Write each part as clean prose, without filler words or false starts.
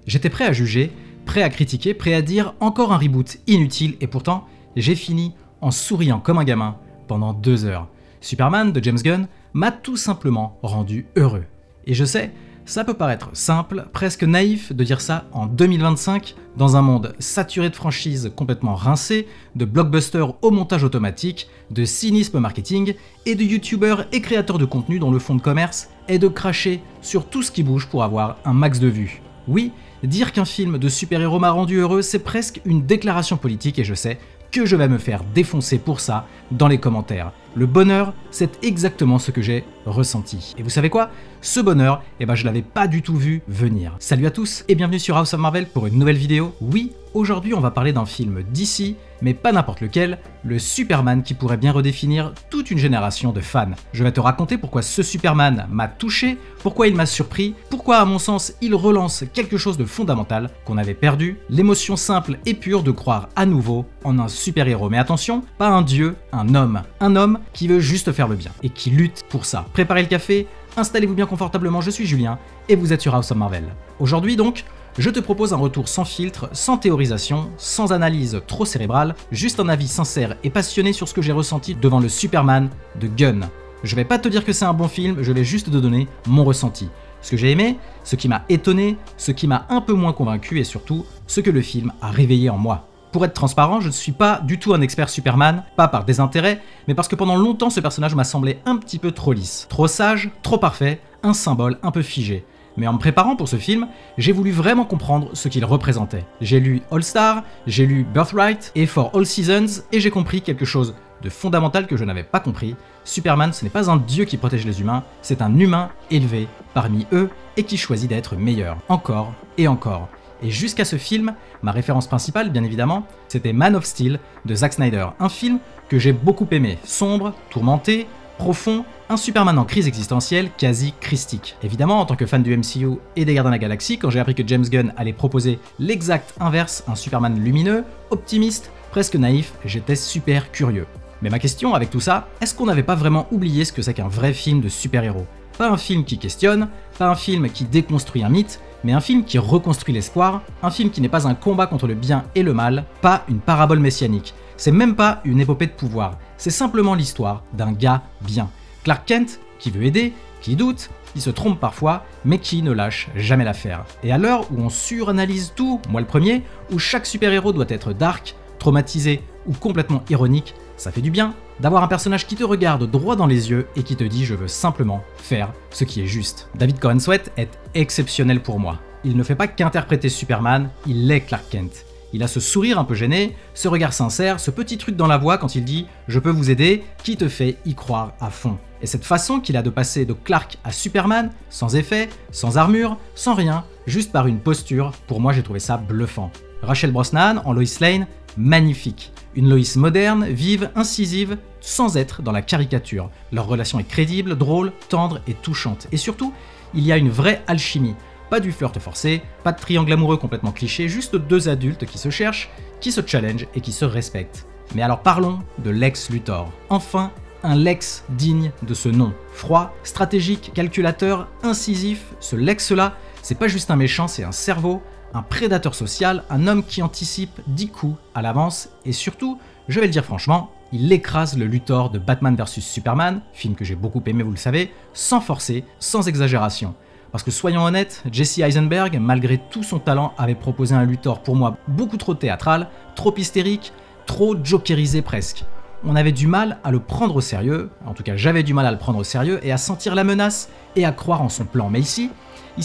J'étais prêt à juger, prêt à critiquer, prêt à dire encore un reboot inutile, et pourtant, j'ai fini en souriant comme un gamin pendant 2 heures. Superman de James Gunn m'a tout simplement rendu heureux. Et je sais, ça peut paraître simple, presque naïf de dire ça en 2025, dans un monde saturé de franchises complètement rincées, de blockbusters au montage automatique, de cynisme marketing et de youtubeurs et créateurs de contenu dont le fond de commerce est de cracher sur tout ce qui bouge pour avoir un max de vues. Oui, dire qu'un film de super-héros m'a rendu heureux, c'est presque une déclaration politique et je sais que je vais me faire défoncer pour ça dans les commentaires. Le bonheur, c'est exactement ce que j'ai ressenti. Et vous savez quoi? Ce bonheur, je l'avais pas du tout vu venir. Salut à tous et bienvenue sur House of Marvel pour une nouvelle vidéo. Oui, aujourd'hui on va parler d'un film d'ici, mais pas n'importe lequel, le Superman qui pourrait bien redéfinir toute une génération de fans. Je vais te raconter pourquoi ce Superman m'a touché, pourquoi il m'a surpris, pourquoi à mon sens il relance quelque chose de fondamental qu'on avait perdu, l'émotion simple et pure de croire à nouveau en un super-héros. Mais attention, pas un dieu, un homme qui veut juste faire le bien et qui lutte pour ça. Préparez le café, installez-vous bien confortablement, je suis Julien et vous êtes sur House of Marvel. Aujourd'hui donc, je te propose un retour sans filtre, sans théorisation, sans analyse trop cérébrale, juste un avis sincère et passionné sur ce que j'ai ressenti devant le Superman de Gunn. Je vais pas te dire que c'est un bon film, je vais juste te donner mon ressenti. Ce que j'ai aimé, ce qui m'a étonné, ce qui m'a un peu moins convaincu et surtout, ce que le film a réveillé en moi. Pour être transparent, je ne suis pas du tout un expert Superman, pas par désintérêt, mais parce que pendant longtemps ce personnage m'a semblé un petit peu trop lisse, trop sage, trop parfait, un symbole un peu figé. Mais en me préparant pour ce film, j'ai voulu vraiment comprendre ce qu'il représentait. J'ai lu All Star, j'ai lu Birthright et For All Seasons, et j'ai compris quelque chose de fondamental que je n'avais pas compris. Superman, ce n'est pas un dieu qui protège les humains, c'est un humain élevé parmi eux et qui choisit d'être meilleur, encore et encore. Et jusqu'à ce film, ma référence principale, bien évidemment, c'était Man of Steel de Zack Snyder, un film que j'ai beaucoup aimé, sombre, tourmenté, profond, un Superman en crise existentielle quasi christique. Évidemment, en tant que fan du MCU et des Gardiens de la Galaxie, quand j'ai appris que James Gunn allait proposer l'exact inverse, un Superman lumineux, optimiste, presque naïf, j'étais super curieux. Mais ma question avec tout ça, est-ce qu'on n'avait pas vraiment oublié ce que c'est qu'un vrai film de super-héros? Pas un film qui questionne, pas un film qui déconstruit un mythe, mais un film qui reconstruit l'espoir, un film qui n'est pas un combat contre le bien et le mal, pas une parabole messianique. C'est même pas une épopée de pouvoir, c'est simplement l'histoire d'un gars bien. Clark Kent, qui veut aider, qui doute, qui se trompe parfois, mais qui ne lâche jamais l'affaire. Et à l'heure où on suranalyse tout, moi le premier, où chaque super-héros doit être dark, traumatisé ou complètement ironique, ça fait du bien d'avoir un personnage qui te regarde droit dans les yeux et qui te dit « je veux simplement faire ce qui est juste ». David Corenswet est exceptionnel pour moi. Il ne fait pas qu'interpréter Superman, il est Clark Kent. Il a ce sourire un peu gêné, ce regard sincère, ce petit truc dans la voix quand il dit « je peux vous aider » qui te fait y croire à fond. Et cette façon qu'il a de passer de Clark à Superman, sans effet, sans armure, sans rien, juste par une posture, pour moi j'ai trouvé ça bluffant. Rachel Brosnahan en Lois Lane, magnifique. Une Lois moderne, vive, incisive, sans être dans la caricature. Leur relation est crédible, drôle, tendre et touchante. Et surtout, il y a une vraie alchimie. Pas du flirt forcé, pas de triangle amoureux complètement cliché, juste deux adultes qui se cherchent, qui se challengent et qui se respectent. Mais alors parlons de Lex Luthor. Enfin, un Lex digne de ce nom. Froid, stratégique, calculateur, incisif, ce Lex-là, c'est pas juste un méchant, c'est un cerveau, un prédateur social, un homme qui anticipe 10 coups à l'avance et surtout, je vais le dire franchement, il écrase le Luthor de Batman vs Superman, film que j'ai beaucoup aimé vous le savez, sans forcer, sans exagération. Parce que soyons honnêtes, Jesse Eisenberg, malgré tout son talent, avait proposé un Luthor pour moi beaucoup trop théâtral, trop hystérique, trop jokerisé presque. On avait du mal à le prendre au sérieux, en tout cas j'avais du mal à le prendre au sérieux et à sentir la menace et à croire en son plan. Mais ici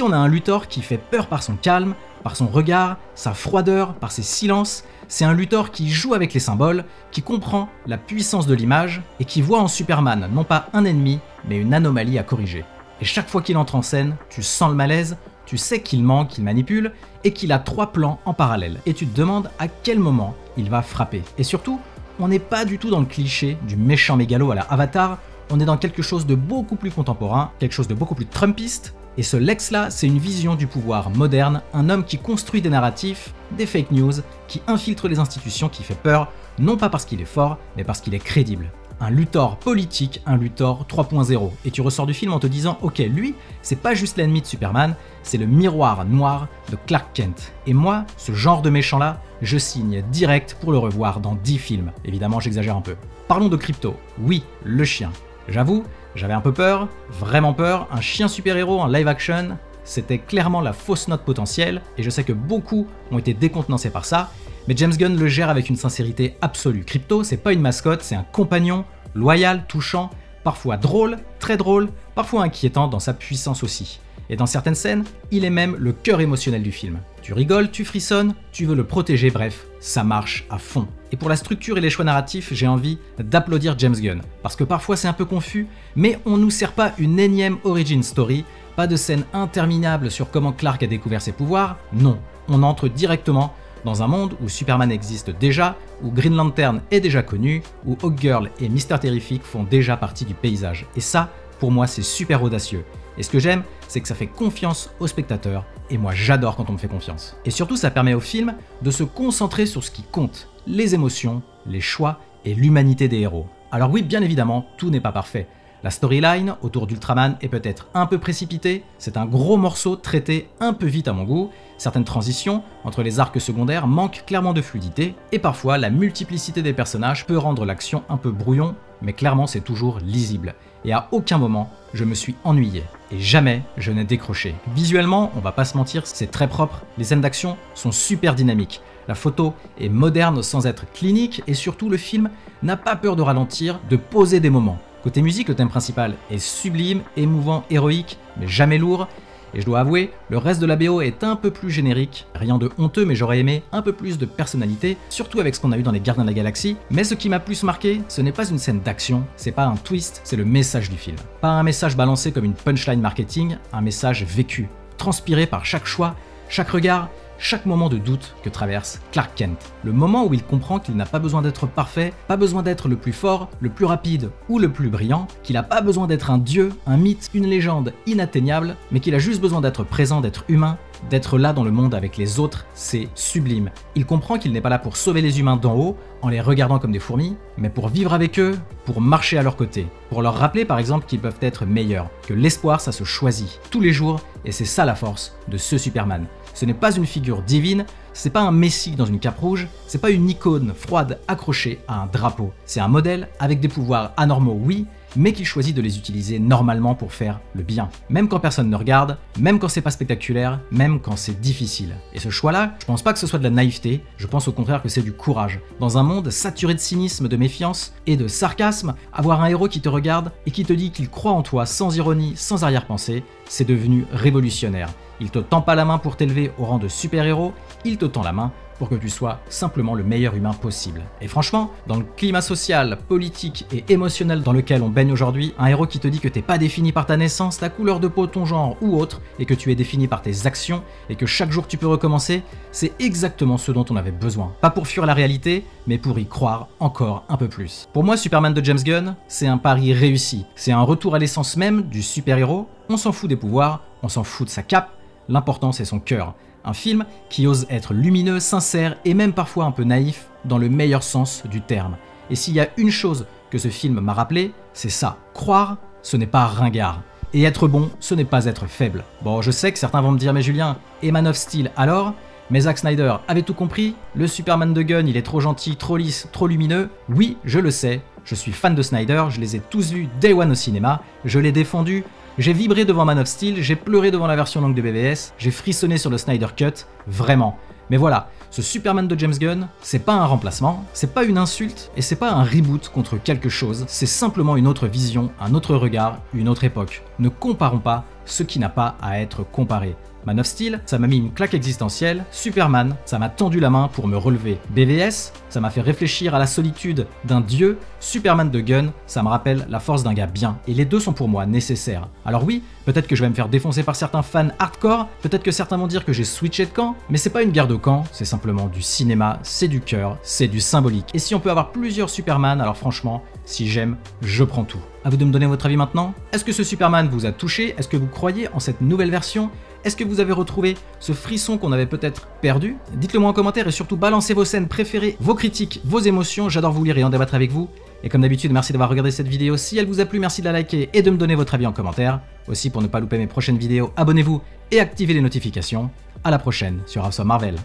on a un Luthor qui fait peur par son calme, par son regard, sa froideur, par ses silences. C'est un Luthor qui joue avec les symboles, qui comprend la puissance de l'image et qui voit en Superman non pas un ennemi, mais une anomalie à corriger. Et chaque fois qu'il entre en scène, tu sens le malaise, tu sais qu'il ment, qu'il manipule et qu'il a 3 plans en parallèle. Et tu te demandes à quel moment il va frapper. Et surtout, on n'est pas du tout dans le cliché du méchant mégalo à la Avatar, on est dans quelque chose de beaucoup plus contemporain, quelque chose de beaucoup plus trumpiste. Et ce Lex-là, c'est une vision du pouvoir moderne, un homme qui construit des narratifs, des fake news, qui infiltre les institutions, qui fait peur, non pas parce qu'il est fort, mais parce qu'il est crédible. un Luthor politique, un Luthor 3.0. Et tu ressors du film en te disant ok, lui, c'est pas juste l'ennemi de Superman, c'est le miroir noir de Clark Kent. Et moi, ce genre de méchant-là, je signe direct pour le revoir dans 10 films. Évidemment, j'exagère un peu. Parlons de Krypto. Oui, le chien. J'avoue, j'avais un peu peur, vraiment peur. Un chien super-héros en live action, c'était clairement la fausse note potentielle, et je sais que beaucoup ont été décontenancés par ça, mais James Gunn le gère avec une sincérité absolue. Krypto, c'est pas une mascotte, c'est un compagnon, loyal, touchant, parfois drôle, très drôle, parfois inquiétant dans sa puissance aussi. Et dans certaines scènes, il est même le cœur émotionnel du film. Tu rigoles, tu frissonnes, tu veux le protéger, bref, ça marche à fond. Et pour la structure et les choix narratifs, j'ai envie d'applaudir James Gunn. Parce que parfois c'est un peu confus, mais on nous sert pas une énième origin story, pas de scène interminable sur comment Clark a découvert ses pouvoirs, non. On entre directement dans un monde où Superman existe déjà, où Green Lantern est déjà connu, où Hawkgirl et Mr. Terrific font déjà partie du paysage. Et ça, pour moi, c'est super audacieux. Et ce que j'aime, c'est que ça fait confiance aux spectateurs, et moi j'adore quand on me fait confiance. Et surtout, ça permet au film de se concentrer sur ce qui compte, les émotions, les choix et l'humanité des héros. Alors oui, bien évidemment, tout n'est pas parfait. La storyline autour d'Ultraman est peut-être un peu précipitée, c'est un gros morceau traité un peu vite à mon goût, certaines transitions entre les arcs secondaires manquent clairement de fluidité, et parfois la multiplicité des personnages peut rendre l'action un peu brouillon, mais clairement c'est toujours lisible. Et à aucun moment, je me suis ennuyé. Et jamais je n'ai décroché. Visuellement, on va pas se mentir, c'est très propre, les scènes d'action sont super dynamiques. La photo est moderne sans être clinique, et surtout le film n'a pas peur de ralentir, de poser des moments. Côté musique, le thème principal est sublime, émouvant, héroïque, mais jamais lourd. Et je dois avouer, le reste de la BO est un peu plus générique. Rien de honteux, mais j'aurais aimé un peu plus de personnalité, surtout avec ce qu'on a eu dans les Gardiens de la Galaxie. Mais ce qui m'a plus marqué, ce n'est pas une scène d'action, c'est pas un twist, c'est le message du film. Pas un message balancé comme une punchline marketing, un message vécu, transpiré par chaque choix, chaque regard, chaque moment de doute que traverse Clark Kent. Le moment où il comprend qu'il n'a pas besoin d'être parfait, pas besoin d'être le plus fort, le plus rapide ou le plus brillant, qu'il n'a pas besoin d'être un dieu, un mythe, une légende inatteignable, mais qu'il a juste besoin d'être présent, d'être humain, d'être là dans le monde avec les autres, c'est sublime. Il comprend qu'il n'est pas là pour sauver les humains d'en haut, en les regardant comme des fourmis, mais pour vivre avec eux, pour marcher à leur côté, pour leur rappeler par exemple qu'ils peuvent être meilleurs, que l'espoir ça se choisit tous les jours, et c'est ça la force de ce Superman. Ce n'est pas une figure divine, c'est pas un messie dans une cape rouge, c'est pas une icône froide accrochée à un drapeau. C'est un modèle avec des pouvoirs anormaux, oui, mais qui choisit de les utiliser normalement pour faire le bien. Même quand personne ne regarde, même quand c'est pas spectaculaire, même quand c'est difficile. Et ce choix-là, je pense pas que ce soit de la naïveté, je pense au contraire que c'est du courage. Dans un monde saturé de cynisme, de méfiance et de sarcasme, avoir un héros qui te regarde et qui te dit qu'il croit en toi sans ironie, sans arrière-pensée, c'est devenu révolutionnaire. Il te tend pas la main pour t'élever au rang de super-héros, il te tend la main pour que tu sois simplement le meilleur humain possible. Et franchement, dans le climat social, politique et émotionnel dans lequel on baigne aujourd'hui, un héros qui te dit que t'es pas défini par ta naissance, ta couleur de peau, ton genre ou autre, et que tu es défini par tes actions, et que chaque jour tu peux recommencer, c'est exactement ce dont on avait besoin. Pas pour fuir la réalité, mais pour y croire encore un peu plus. Pour moi, Superman de James Gunn, c'est un pari réussi. C'est un retour à l'essence même du super-héros. On s'en fout des pouvoirs, on s'en fout de sa cape, l'important c'est son cœur. Un film qui ose être lumineux, sincère et même parfois un peu naïf dans le meilleur sens du terme. Et s'il y a une chose que ce film m'a rappelé, c'est ça. Croire, ce n'est pas ringard. Et être bon, ce n'est pas être faible. Bon, je sais que certains vont me dire, mais Julien, et Man of Steel alors ? Mais Zack Snyder avait tout compris, le Superman de Gunn, il est trop gentil, trop lisse, trop lumineux. Oui, je le sais, je suis fan de Snyder, je les ai tous vus Day One au cinéma, je l'ai défendu, j'ai vibré devant Man of Steel, j'ai pleuré devant la version longue de BVS, j'ai frissonné sur le Snyder Cut, vraiment. Mais voilà, ce Superman de James Gunn, c'est pas un remplacement, c'est pas une insulte et c'est pas un reboot contre quelque chose, c'est simplement une autre vision, un autre regard, une autre époque. Ne comparons pas ce qui n'a pas à être comparé. Man of Steel, ça m'a mis une claque existentielle. Superman, ça m'a tendu la main pour me relever. BVS, ça m'a fait réfléchir à la solitude d'un dieu. Superman de Gunn, ça me rappelle la force d'un gars bien. Et les deux sont pour moi nécessaires. Alors oui, peut-être que je vais me faire défoncer par certains fans hardcore, peut-être que certains vont dire que j'ai switché de camp, mais c'est pas une guerre de camp, c'est simplement du cinéma, c'est du cœur, c'est du symbolique. Et si on peut avoir plusieurs Superman, alors franchement, si j'aime, je prends tout. À vous de me donner votre avis maintenant. Est-ce que ce Superman vous a touché? Est-ce que vous croyez en cette nouvelle version? Est-ce que vous avez retrouvé ce frisson qu'on avait peut-être perdu? Dites-le moi en commentaire et surtout balancez vos scènes préférées, vos critiques, vos émotions, j'adore vous lire et en débattre avec vous. Et comme d'habitude, merci d'avoir regardé cette vidéo. Si elle vous a plu, merci de la liker et de me donner votre avis en commentaire. Aussi, pour ne pas louper mes prochaines vidéos, abonnez-vous et activez les notifications. À la prochaine sur House of Marvel.